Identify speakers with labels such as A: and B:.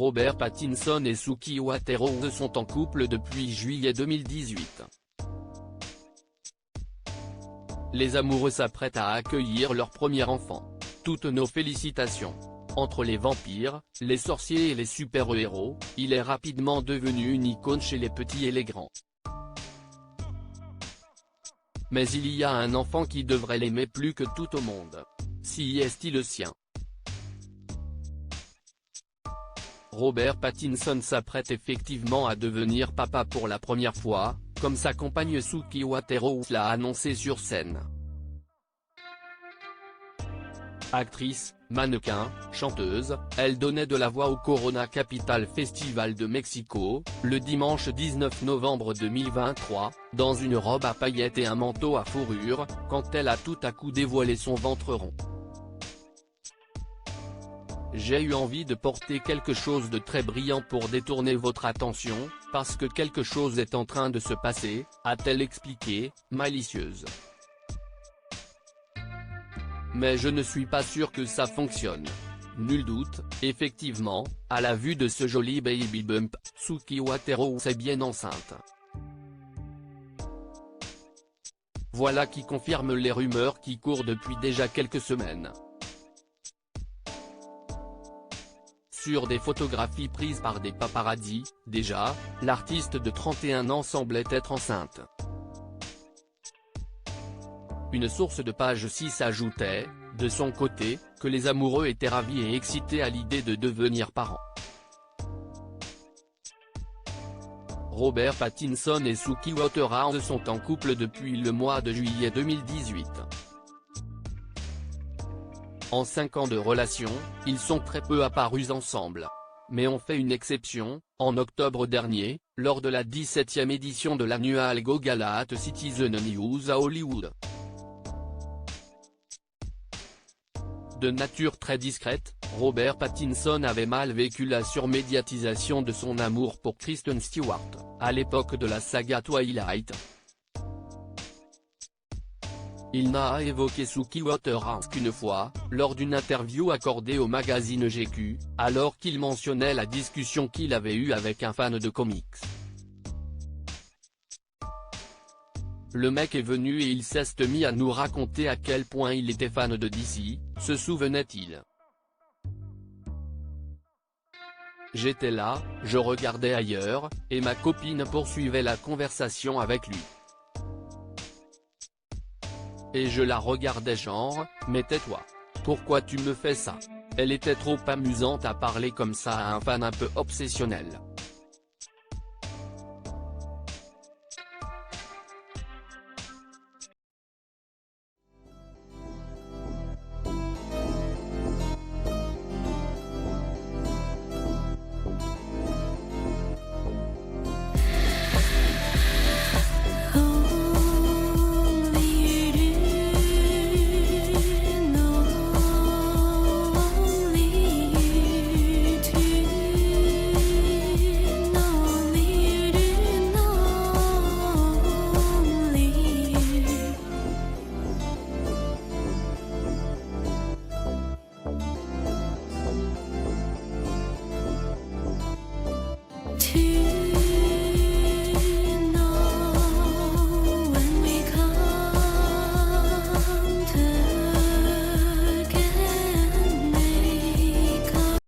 A: Robert Pattinson et Suki Waterhouse sont en couple depuis juillet 2018. Les amoureux s'apprêtent à accueillir leur premier enfant. Toutes nos félicitations. Entre les vampires, les sorciers et les super-héros, il est rapidement devenu une icône chez les petits et les grands. Mais il y a un enfant qui devrait l'aimer plus que tout au monde. Si est-il le sien? Robert Pattinson s'apprête effectivement à devenir papa pour la première fois, comme sa compagne Suki Waterhouse l'a annoncé sur scène. Actrice, mannequin, chanteuse, elle donnait de la voix au Corona Capital Festival de Mexico, le dimanche 19 novembre 2023, dans une robe à paillettes et un manteau à fourrure, quand elle a tout à coup dévoilé son ventre rond. J'ai eu envie de porter quelque chose de très brillant pour détourner votre attention, parce que quelque chose est en train de se passer, a-t-elle expliqué, malicieuse. Mais je ne suis pas sûr que ça fonctionne. Nul doute, effectivement, à la vue de ce joli baby bump, Suki Waterhouse est bien enceinte. Voilà qui confirme les rumeurs qui courent depuis déjà quelques semaines. Sur des photographies prises par des paparazzis, déjà, l'artiste de 31 ans semblait être enceinte. Une source de Page 6 ajoutait, de son côté, que les amoureux étaient ravis et excités à l'idée de devenir parents. Robert Pattinson et Suki Waterhouse sont en couple depuis le mois de juillet 2018. En 5 ans de relation, ils sont très peu apparus ensemble. Mais on fait une exception, en octobre dernier, lors de la 17e édition de l'annual Go Gala at Citizen News à Hollywood. De nature très discrète, Robert Pattinson avait mal vécu la surmédiatisation de son amour pour Kristen Stewart, à l'époque de la saga Twilight. Il n'a évoqué Suki Waterhouse qu'une fois, lors d'une interview accordée au magazine GQ, alors qu'il mentionnait la discussion qu'il avait eue avec un fan de comics. Le mec est venu et il s'est mis à nous raconter à quel point il était fan de DC, se souvenait-il. J'étais là, je regardais ailleurs, et ma copine poursuivait la conversation avec lui. Et je la regardais genre, mais tais-toi. Pourquoi tu me fais ça? Elle était trop amusante à parler comme ça à un fan un peu obsessionnel.